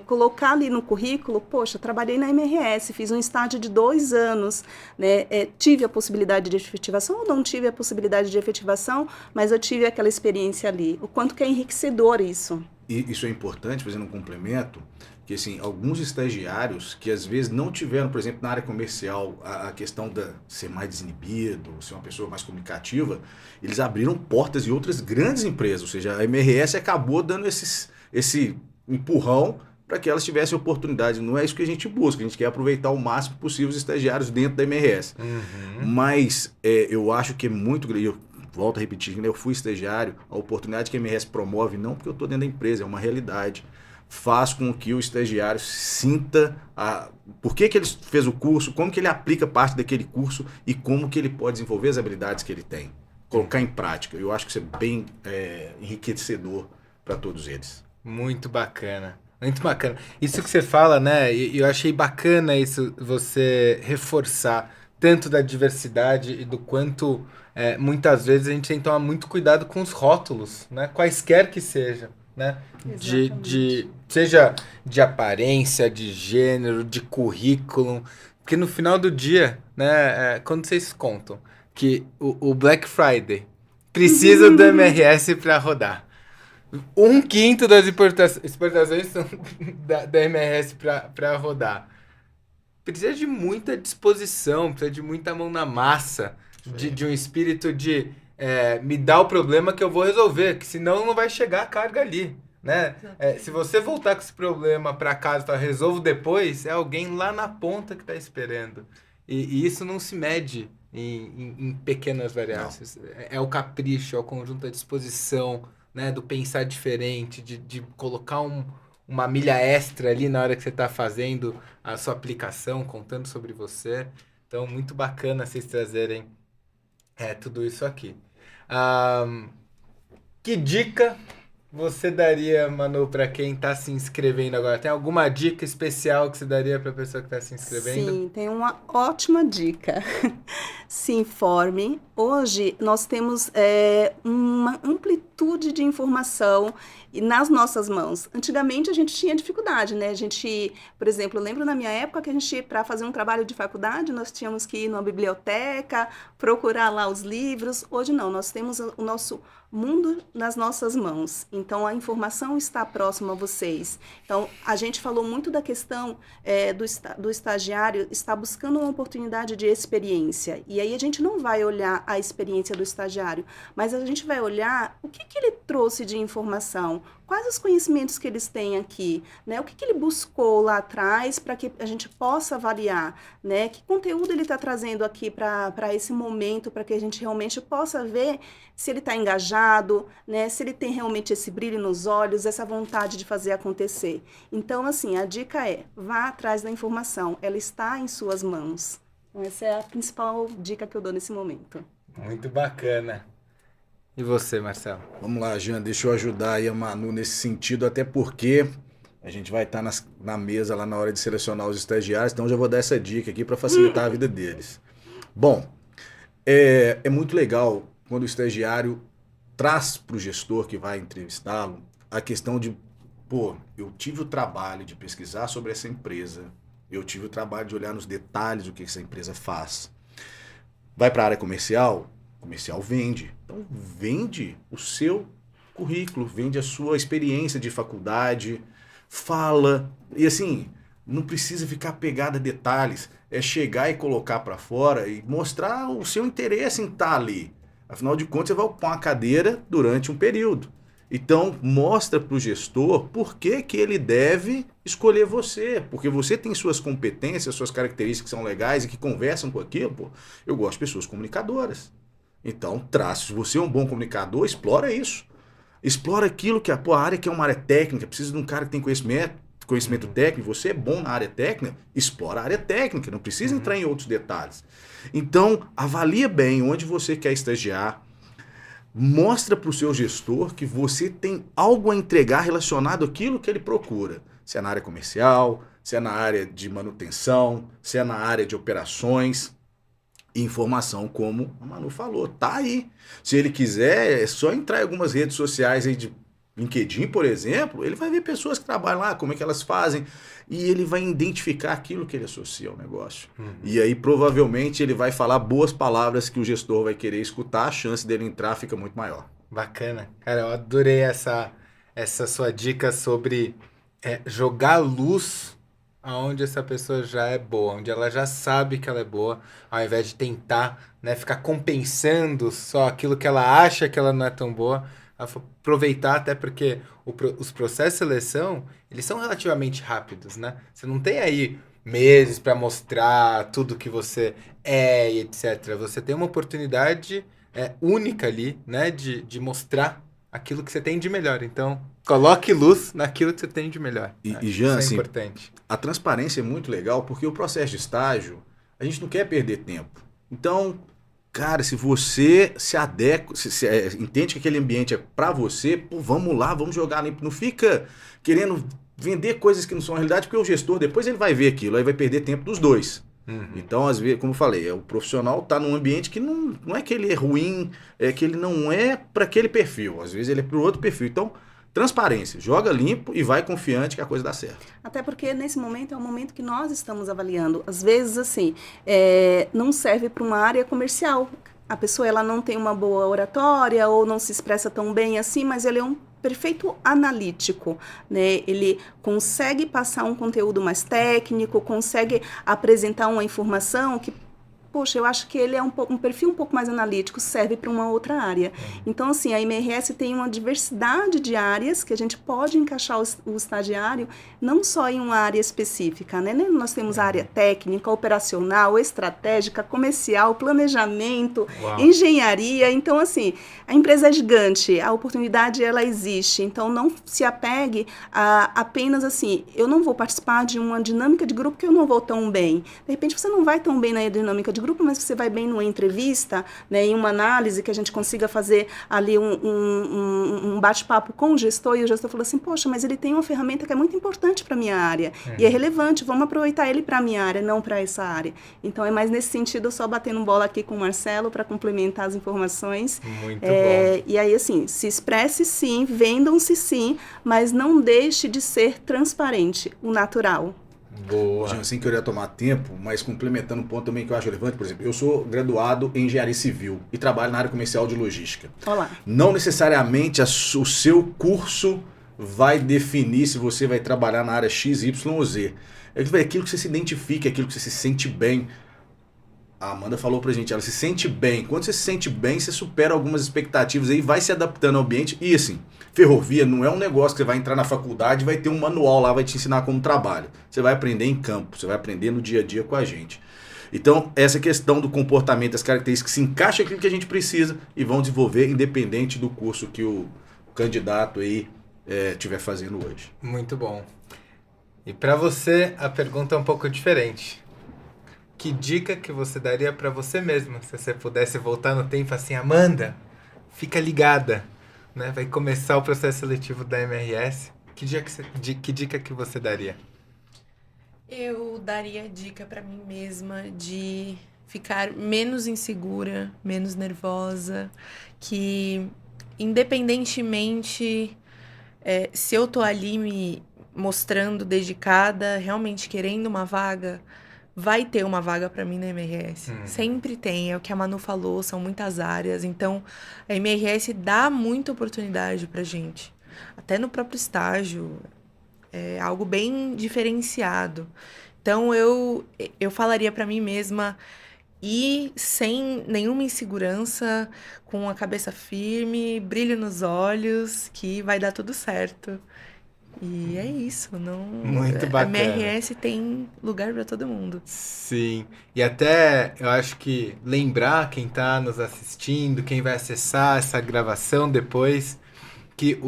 colocar ali no currículo, poxa, trabalhei na MRS, fiz um estágio de 2 anos, né, tive a possibilidade de efetivação ou não tive a possibilidade de efetivação, mas eu tive aquela experiência ali. O quanto que é enriquecedor isso. E isso é importante, fazendo um complemento, que assim, alguns estagiários que às vezes não tiveram, por exemplo, na área comercial, a questão de ser mais desinibido, ser uma pessoa mais comunicativa, eles abriram portas de outras grandes empresas, ou seja, a MRS acabou dando esse empurrão para que elas tivessem oportunidade. Não é isso que a gente busca, a gente quer aproveitar o máximo possível os estagiários dentro da MRS. Mas eu acho que é muito grande. Eu volto a repetir, né? Eu fui estagiário, a oportunidade que a MRS promove, não porque eu estou dentro da empresa, é uma realidade, faz com que o estagiário sinta por que ele fez o curso, como que ele aplica parte daquele curso e como que ele pode desenvolver as habilidades que ele tem, colocar em prática. Eu acho que isso é bem enriquecedor para todos eles. Muito bacana. Muito bacana. Isso que você fala, né? E eu achei bacana isso, você reforçar tanto da diversidade e do quanto muitas vezes a gente tem que tomar muito cuidado com os rótulos, né? Quaisquer que sejam, né? Seja de aparência, de gênero, de currículo, porque no final do dia, né? Quando vocês contam que o Black Friday precisa do MRS para rodar, 1/5 das exportações são da MRS para rodar. Precisa de muita disposição, precisa de muita mão na massa, de um espírito de me dá o problema que eu vou resolver, que senão não vai chegar a carga ali, né? Se você voltar com esse problema para casa e falar, resolvo depois, é alguém lá na ponta que está esperando. E isso não se mede em pequenas variáveis. É o capricho, é o conjunto da disposição, né, do pensar diferente, de colocar uma milha extra ali na hora que você está fazendo a sua aplicação, contando sobre você. Então, muito bacana vocês trazerem É tudo isso aqui. Ahn, que dica você daria, Manu, para quem está se inscrevendo agora? Tem alguma dica especial que você daria para a pessoa que está se inscrevendo? Sim, tem uma ótima dica. Se informe. Hoje nós temos uma amplitude de informação nas nossas mãos. Antigamente a gente tinha dificuldade, né? A gente, por exemplo, eu lembro na minha época que a gente, para fazer um trabalho de faculdade, nós tínhamos que ir numa biblioteca, procurar lá os livros. Hoje não, nós temos o nosso mundo nas nossas mãos. Então, a informação está próxima a vocês. Então, a gente falou muito da questão do estagiário estar buscando uma oportunidade de experiência. E aí a gente não vai olhar a experiência do estagiário, mas a gente vai olhar o que ele trouxe de informação, quais os conhecimentos que eles têm aqui, né? O que ele buscou lá atrás para que a gente possa avaliar, né? Que conteúdo ele está trazendo aqui para esse momento, para que a gente realmente possa ver se ele está engajado, né? Se ele tem realmente esse brilho nos olhos, essa vontade de fazer acontecer. Então, assim, a dica é, vá atrás da informação, ela está em suas mãos. Essa é a principal dica que eu dou nesse momento. Muito bacana. E você, Marcelo? Vamos lá, Jean, deixa eu ajudar aí a Manu nesse sentido, até porque a gente vai estar na mesa lá na hora de selecionar os estagiários, então já vou dar essa dica aqui para facilitar a vida deles. Bom, é muito legal quando o estagiário traz para o gestor que vai entrevistá-lo a questão de, pô, eu tive o trabalho de pesquisar sobre essa empresa, eu tive o trabalho de olhar nos detalhes o que essa empresa faz. Vai para a área comercial? Comercial vende. Então, vende o seu currículo, vende a sua experiência de faculdade, fala. E assim, não precisa ficar pegado a detalhes. É chegar e colocar para fora e mostrar o seu interesse em estar ali. Afinal de contas, você vai ocupar uma cadeira durante um período. Então, mostra para o gestor por que ele deve escolher você. Porque você tem suas competências, suas características que são legais e que conversam com aquilo. Pô, eu gosto de pessoas comunicadoras. Então, se você é um bom comunicador, explora isso. Explora aquilo que a área que é uma área técnica, precisa de um cara que tem conhecimento técnico, você é bom na área técnica, explora a área técnica, não precisa entrar em outros detalhes. Então, avalia bem onde você quer estagiar, mostra para o seu gestor que você tem algo a entregar relacionado àquilo que ele procura. Se é na área comercial, se é na área de manutenção, se é na área de operações. Informação, como a Manu falou, tá aí. Se ele quiser, é só entrar em algumas redes sociais aí de LinkedIn, por exemplo, ele vai ver pessoas que trabalham lá, como é que elas fazem, e ele vai identificar aquilo que ele associa ao negócio. E aí, provavelmente, ele vai falar boas palavras que o gestor vai querer escutar, a chance dele entrar fica muito maior. Bacana. Cara, eu adorei essa sua dica sobre jogar luz aonde essa pessoa já é boa, onde ela já sabe que ela é boa, ao invés de tentar, né, ficar compensando só aquilo que ela acha que ela não é tão boa, aproveitar, até porque os processos de seleção, eles são relativamente rápidos, né? Você não tem aí meses para mostrar tudo que você é e etc. Você tem uma oportunidade única ali, né, de mostrar aquilo que você tem de melhor. Então, coloque luz naquilo que você tem de melhor. E Jean, isso é assim, importante. A transparência é muito legal porque o processo de estágio, a gente não quer perder tempo. Então, cara, se você se adequa, entende que aquele ambiente é pra você, pô, vamos lá, vamos jogar limpo. Não fica querendo vender coisas que não são realidade, porque o gestor depois ele vai ver aquilo, aí vai perder tempo dos dois. Então, às vezes, como eu falei, o profissional está num ambiente que não é que ele é ruim, é que ele não é para aquele perfil. Às vezes ele é para o outro perfil. Então, transparência, joga limpo e vai confiante que a coisa dá certo. Até porque nesse momento é o momento que nós estamos avaliando. Às vezes, assim, não serve para uma área comercial. A pessoa ela não tem uma boa oratória ou não se expressa tão bem assim, mas ele é um perfeito analítico, né? Ele consegue passar um conteúdo mais técnico, consegue apresentar uma informação que, poxa, eu acho que ele é um perfil um pouco mais analítico, serve para uma outra área. Então, assim, a MRS tem uma diversidade de áreas que a gente pode encaixar o estagiário, não só em uma área específica, né? Nós temos a área técnica, operacional, estratégica, comercial, planejamento, engenharia. Então, assim, a empresa é gigante, a oportunidade, ela existe. Então, não se apegue a apenas, assim, eu não vou participar de uma dinâmica de grupo que eu não vou tão bem. De repente, você não vai tão bem na dinâmica de grupo, mas você vai bem numa entrevista, né, em uma análise que a gente consiga fazer ali um bate-papo com o gestor, e o gestor falou assim, poxa, mas ele tem uma ferramenta que é muito importante para a minha área, e é relevante, vamos aproveitar ele para a minha área, não para essa área. Então, é mais nesse sentido, eu só batendo bola aqui com o Marcelo para complementar as informações. Muito bom. E aí, assim, se expresse sim, vendam-se sim, mas não deixe de ser transparente, o natural. Boa. Jean, sem querer tomar tempo, mas complementando um ponto também que eu acho relevante, por exemplo, eu sou graduado em engenharia civil e trabalho na área comercial de logística. Olá. Não necessariamente o seu curso vai definir se você vai trabalhar na área X, Y ou Z. É aquilo que você se identifica, aquilo que você se sente bem. A Amanda falou pra gente, ela se sente bem. Quando você se sente bem, você supera algumas expectativas aí, vai se adaptando ao ambiente. E assim, ferrovia não é um negócio que você vai entrar na faculdade, vai ter um manual lá, vai te ensinar como trabalha. Você vai aprender em campo, você vai aprender no dia a dia com a gente. Então, essa questão do comportamento, as características se encaixam aquilo que a gente precisa e vão desenvolver independente do curso que o candidato aí estiver fazendo hoje. Muito bom. E para você, a pergunta é um pouco diferente. Que dica que você daria para você mesma, se você pudesse voltar no tempo assim, Amanda, fica ligada, né? Vai começar o processo seletivo da MRS. Que dica que você daria? Eu daria dica para mim mesma de ficar menos insegura, menos nervosa, que independentemente se eu tô ali me mostrando dedicada, realmente querendo uma vaga, vai ter uma vaga para mim na MRS. Sempre tem, é o que a Manu falou, são muitas áreas. Então, a MRS dá muita oportunidade pra gente. Até no próprio estágio, é algo bem diferenciado. Então, eu falaria para mim mesma ir sem nenhuma insegurança, com a cabeça firme, brilho nos olhos, que vai dar tudo certo. E é isso, não. Muito bacana. A MRS tem lugar para todo mundo. Sim. E até eu acho que lembrar quem está nos assistindo, quem vai acessar essa gravação depois, que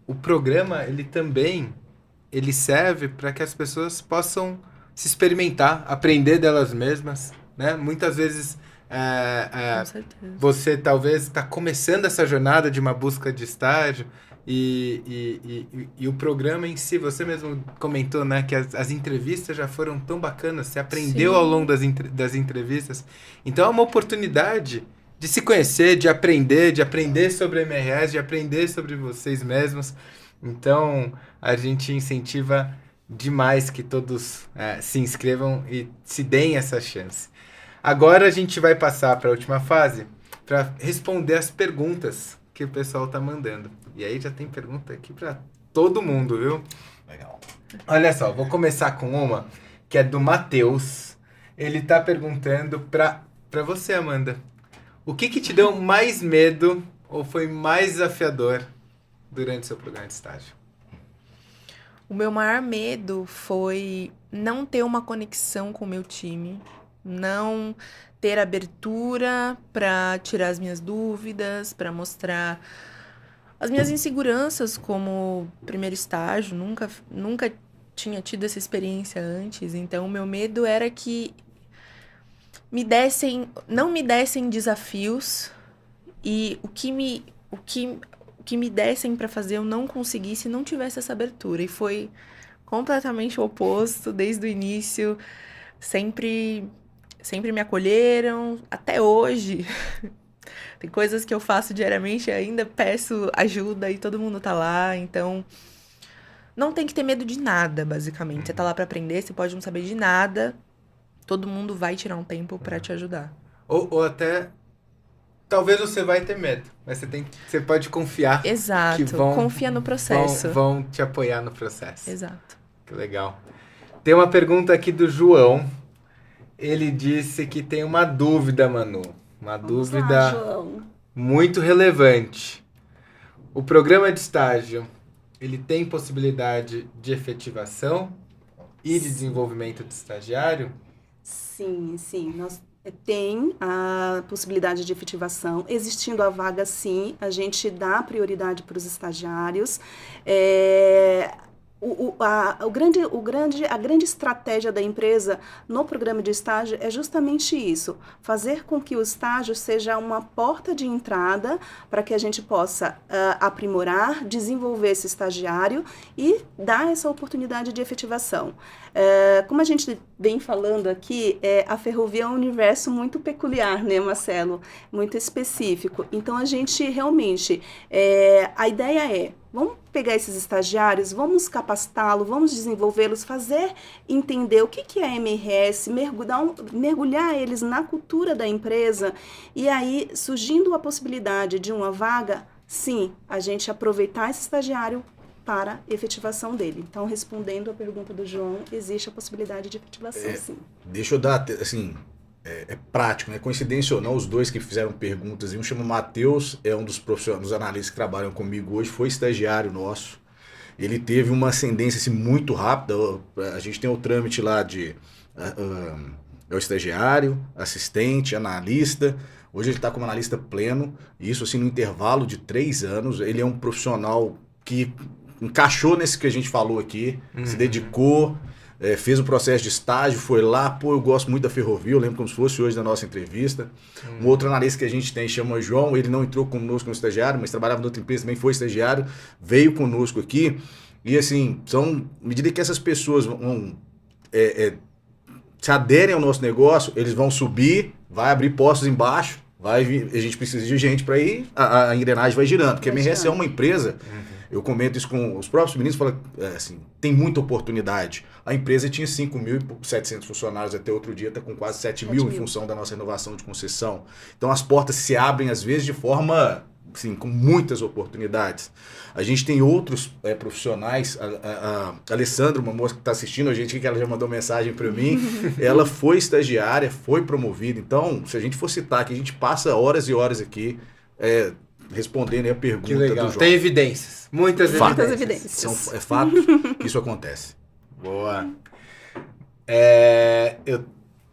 o programa ele serve para que as pessoas possam se experimentar, aprender delas mesmas, né? Muitas vezes Com certeza. você talvez está começando essa jornada de uma busca de estágio. E o programa em si, você mesmo comentou, né, que as entrevistas já foram tão bacanas, você aprendeu Sim. ao longo das entrevistas. Então é uma oportunidade de se conhecer, de aprender sobre a MRS, de aprender sobre vocês mesmos. Então a gente incentiva demais que todos se inscrevam e se deem essa chance. Agora a gente vai passar para a última fase, para responder as perguntas que o pessoal tá mandando. E aí já tem pergunta aqui para todo mundo, viu? Legal. Olha só, vou começar com uma que é do Matheus. Ele tá perguntando pra você, Amanda. O que te deu mais medo ou foi mais desafiador durante seu programa de estágio? O meu maior medo foi não ter uma conexão com o meu time, não ter abertura para tirar as minhas dúvidas, para mostrar as minhas inseguranças como primeiro estágio. Nunca tinha tido essa experiência antes, então o meu medo era que não me dessem desafios e o que me dessem para fazer eu não conseguisse, não tivesse essa abertura. E foi completamente o oposto desde o início. Sempre me acolheram, até hoje. Tem coisas que eu faço diariamente e ainda peço ajuda e todo mundo tá lá. Então, não tem que ter medo de nada, basicamente. Você tá lá pra aprender, você pode não saber de nada. Todo mundo vai tirar um tempo pra te ajudar. Ou até, talvez você vai ter medo, mas você pode confiar. Exato, que confia no processo. Vão te apoiar no processo. Exato. Que legal. Tem uma pergunta aqui do João. Ele disse que tem uma dúvida, Manu. Uma Vamos dúvida lá, João. muito relevante. O programa de estágio, ele tem possibilidade de efetivação e de desenvolvimento de estagiário? Sim. Nós tem a possibilidade de efetivação. Existindo a vaga, sim, a gente dá prioridade para os estagiários. A grande estratégia da empresa no programa de estágio é justamente isso, fazer com que o estágio seja uma porta de entrada para que a gente possa aprimorar, desenvolver esse estagiário e dar essa oportunidade de efetivação. Como a gente vem falando aqui, a ferrovia é um universo muito peculiar, né, Marcelo? Muito específico. Então, a gente realmente, a ideia vamos pegar esses estagiários, vamos capacitá-los, vamos desenvolvê-los, fazer entender o que é a MRS, mergulhar eles na cultura da empresa e aí, surgindo a possibilidade de uma vaga, sim, a gente aproveitar esse estagiário para efetivação dele. Então, respondendo a pergunta do João, existe a possibilidade de efetivação, sim. Deixa eu dar, assim, é prático, né? Coincidência ou não, os dois que fizeram perguntas, um chama Matheus, é um dos profissionais, dos analistas que trabalham comigo hoje, foi estagiário nosso. Ele teve uma ascendência assim, muito rápida. A gente tem o trâmite lá de é o estagiário, assistente, analista. Hoje ele está como analista pleno, isso assim no intervalo de 3 anos. Ele é um profissional que encaixou nesse que a gente falou aqui, se dedicou, fez o processo de estágio, foi lá, eu gosto muito da ferrovia, eu lembro como se fosse hoje da nossa entrevista. Um outro analista que a gente tem chama João, ele não entrou conosco como estagiário, mas trabalhava em outra empresa, também foi estagiário, veio conosco aqui, e assim, à medida que essas pessoas vão se aderem ao nosso negócio, eles vão subir, vai abrir postos embaixo, a gente precisa de gente para ir, a engrenagem vai girando, porque a MRS é uma empresa, eu comento isso com os próprios meninos, falo assim, tem muita oportunidade. A empresa tinha 5.700 funcionários até outro dia, está com quase 7.000 em função da nossa renovação de concessão. Então as portas se abrem às vezes de forma, assim, com muitas oportunidades. A gente tem outros profissionais, a Alessandra, uma moça que está assistindo a gente, que ela já mandou mensagem para mim, ela foi estagiária, foi promovida. Então, se a gente for citar aqui, a gente passa horas e horas aqui respondendo a pergunta que legal. Do João. Tem evidências, muitas evidências. É fato que isso acontece. Boa. Eu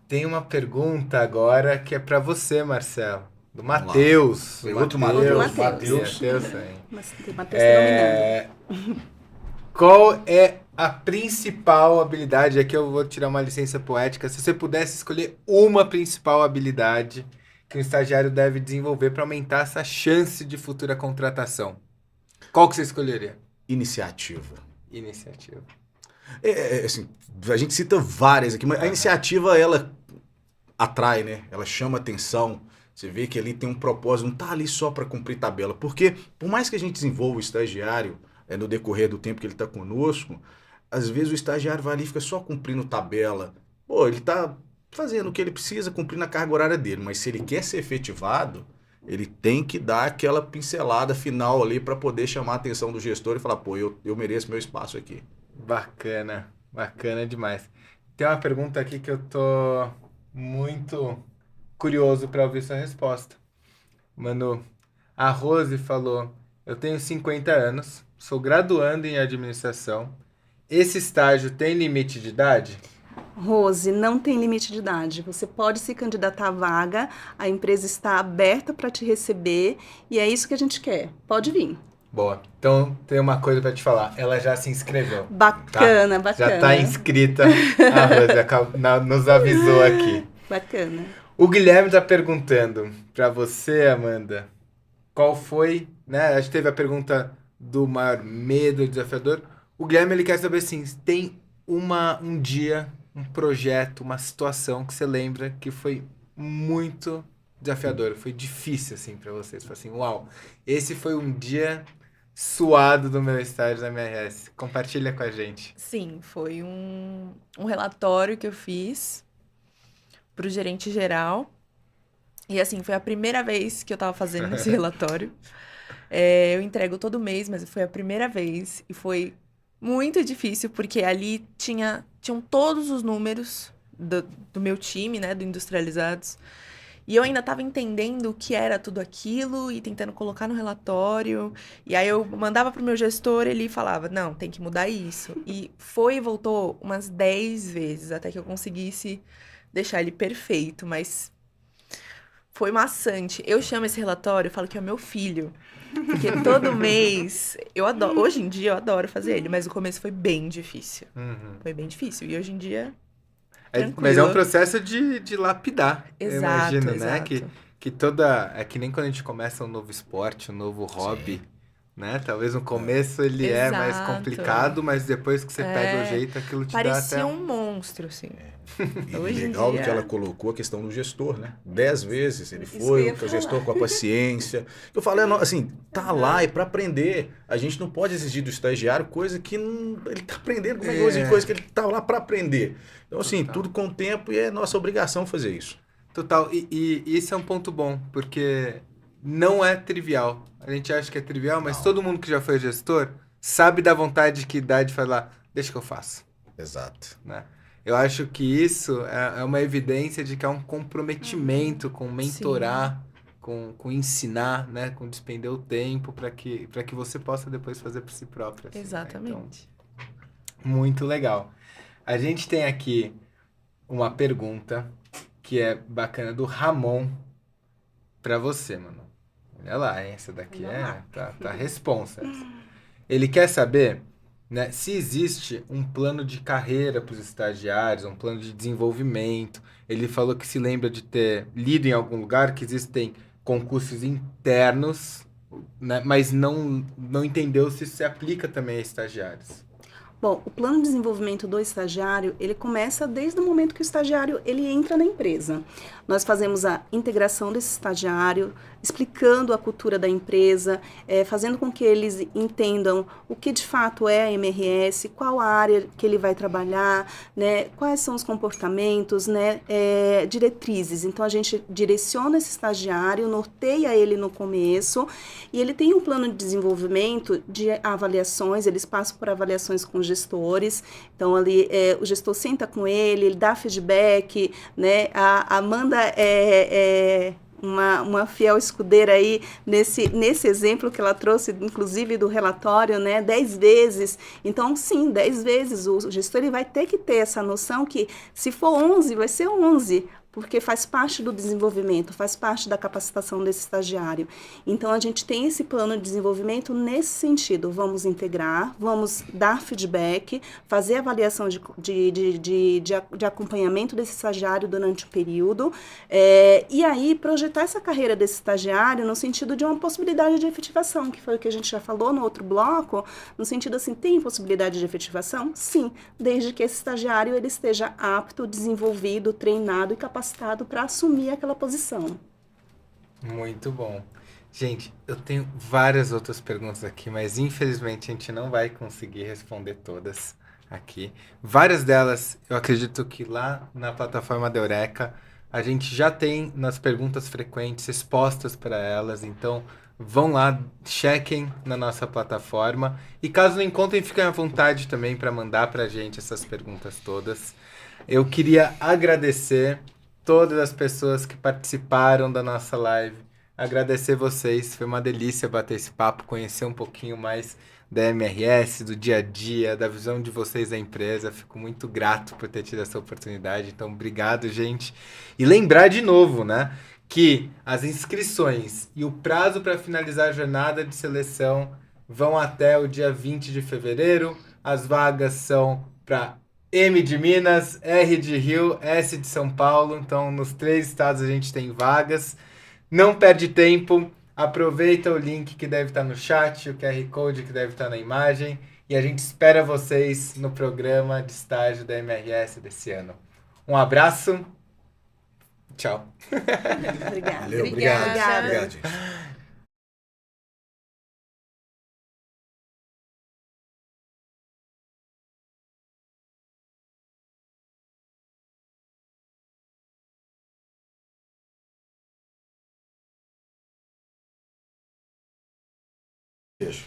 tenho uma pergunta agora que é para você, Marcelo. Do Matheus. Outro Matheus. Matheus Tem Matheus dominando. Qual é a principal habilidade? Aqui eu vou tirar uma licença poética. Se você pudesse escolher uma principal habilidade que um estagiário deve desenvolver para aumentar essa chance de futura contratação, qual que você escolheria? Iniciativa. Assim, a gente cita várias aqui, mas a iniciativa, ela atrai, né? Ela chama atenção. Você vê que ali tem um propósito, não tá ali só para cumprir tabela. Porque, por mais que a gente desenvolva o estagiário no decorrer do tempo que ele está conosco, às vezes o estagiário vai ali e fica só cumprindo tabela. Pô, ele tá fazendo o que ele precisa, cumprindo a carga horária dele. Mas se ele quer ser efetivado, ele tem que dar aquela pincelada final ali para poder chamar a atenção do gestor e falar, pô, eu mereço meu espaço aqui. Bacana demais. Tem uma pergunta aqui que eu tô muito curioso para ouvir sua resposta. Mano, a Rose falou, eu tenho 50 anos, sou graduando em administração, esse estágio tem limite de idade? Rose, não tem limite de idade. Você pode se candidatar à vaga, a empresa está aberta para te receber e é isso que a gente quer. Pode vir. Boa. Então, tem uma coisa para te falar. Ela já se inscreveu. Bacana. Já está inscrita. A Rose nos avisou aqui. Bacana. O Guilherme está perguntando para você, Amanda, qual foi, né? A gente teve a pergunta do maior medo desafiador. O Guilherme, ele quer saber assim, tem um dia, um projeto, uma situação que você lembra que foi muito desafiador, foi difícil assim para vocês, foi assim, uau, esse foi um dia suado do meu estágio da MRS. Compartilha com a gente. Sim, foi um relatório que eu fiz para o gerente geral. E assim, foi a primeira vez que eu estava fazendo esse relatório. Eu entrego todo mês, mas foi a primeira vez. E foi muito difícil, porque ali tinham todos os números do meu time, né, do Industrializados. E eu ainda estava entendendo o que era tudo aquilo e tentando colocar no relatório. E aí eu mandava pro meu gestor, ele falava, não, tem que mudar isso. E foi e voltou umas 10 vezes, até que eu conseguisse deixar ele perfeito. Mas foi maçante. Eu chamo esse relatório, eu falo que é o meu filho. Porque todo mês, eu adoro. Hoje em dia eu adoro fazer ele, mas o começo foi bem difícil. Uhum. Foi bem difícil. E hoje em dia, Mas é um tranquilo. processo de lapidar, eu Exato, imagino, né? exato. Que toda. É que nem quando a gente começa um novo esporte, um novo hobby, né? Talvez no começo ele é mais Exato. complicado, mas depois que você pega o jeito, aquilo te dá até Parecia um monstro, assim. E Hoje em legal dia- que ela colocou a questão do gestor, né? 10 vezes ele Isso que eu foi, ia o gestor falar. com a paciência. Eu falei, assim, tá lá, é para aprender. A gente não pode exigir do estagiário coisa que não, ele tá aprendendo, como é que eu vou exigir coisa que ele tá lá para aprender? Então, assim, Total. tudo com o tempo e é nossa obrigação fazer isso. Total. E isso é um ponto bom, porque não é trivial. A gente acha que é trivial, mas Não. todo mundo que já foi gestor sabe da vontade que dá de falar, deixa que eu faço. Exato. Né? Eu acho que isso é uma evidência de que há um comprometimento com mentorar, com ensinar, né? Com despender o tempo para que você possa depois fazer por si próprio. Assim, né? Exatamente. Então, muito legal. A gente tem aqui uma pergunta que é bacana do Ramon para você, mano. Olha lá, hein? Essa daqui Vamos lá. tá responsa. Essa. Ele quer saber, né, se existe um plano de carreira para os estagiários, um plano de desenvolvimento. Ele falou que se lembra de ter lido em algum lugar que existem concursos internos, né, mas não entendeu se isso se aplica também a estagiários. Bom, o plano de desenvolvimento do estagiário, ele começa desde o momento que o estagiário ele entra na empresa. Nós fazemos a integração desse estagiário, explicando a cultura da empresa, fazendo com que eles entendam o que de fato é a MRS, qual a área que ele vai trabalhar, né, quais são os comportamentos, né, diretrizes. Então, a gente direciona esse estagiário, norteia ele no começo, e ele tem um plano de desenvolvimento de avaliações, eles passam por avaliações com gestores, então ali o gestor senta com ele dá feedback, né, a Amanda uma fiel escudeira aí nesse exemplo que ela trouxe, inclusive do relatório, né, 10 vezes. Então, sim, 10 vezes o gestor ele vai ter que ter essa noção que se for 11, vai ser 11, porque faz parte do desenvolvimento, faz parte da capacitação desse estagiário. Então, a gente tem esse plano de desenvolvimento nesse sentido. Vamos integrar, vamos dar feedback, fazer avaliação de acompanhamento desse estagiário durante o período, e aí projetar essa carreira desse estagiário no sentido de uma possibilidade de efetivação, que foi o que a gente já falou no outro bloco, no sentido assim, tem possibilidade de efetivação? Sim, desde que esse estagiário ele esteja apto, desenvolvido, treinado e capacitado para assumir aquela posição. Muito bom. Gente, eu tenho várias outras perguntas aqui, mas infelizmente a gente não vai conseguir responder todas aqui. Várias delas, eu acredito que lá na plataforma da Eureka, a gente já tem nas perguntas frequentes respostas para elas, então vão lá, chequem na nossa plataforma. E caso não encontrem, fiquem à vontade também para mandar para a gente essas perguntas todas. Eu queria agradecer todas as pessoas que participaram da nossa live. Agradecer vocês, foi uma delícia bater esse papo, conhecer um pouquinho mais da MRS, do dia a dia, da visão de vocês da empresa. Fico muito grato por ter tido essa oportunidade. Então, obrigado, gente. E lembrar de novo, né, que as inscrições e o prazo para finalizar a jornada de seleção vão até o dia 20 de fevereiro. As vagas são para M de Minas, R de Rio, S de São Paulo. Então, nos 3 estados a gente tem vagas. Não perde tempo, aproveita o link que deve estar no chat, o QR Code que deve estar na imagem. E a gente espera vocês no programa de estágio da MRS desse ano. Um abraço. Tchau. Obrigada. Valeu, obrigado. Obrigada. Obrigado, gente. Beijo.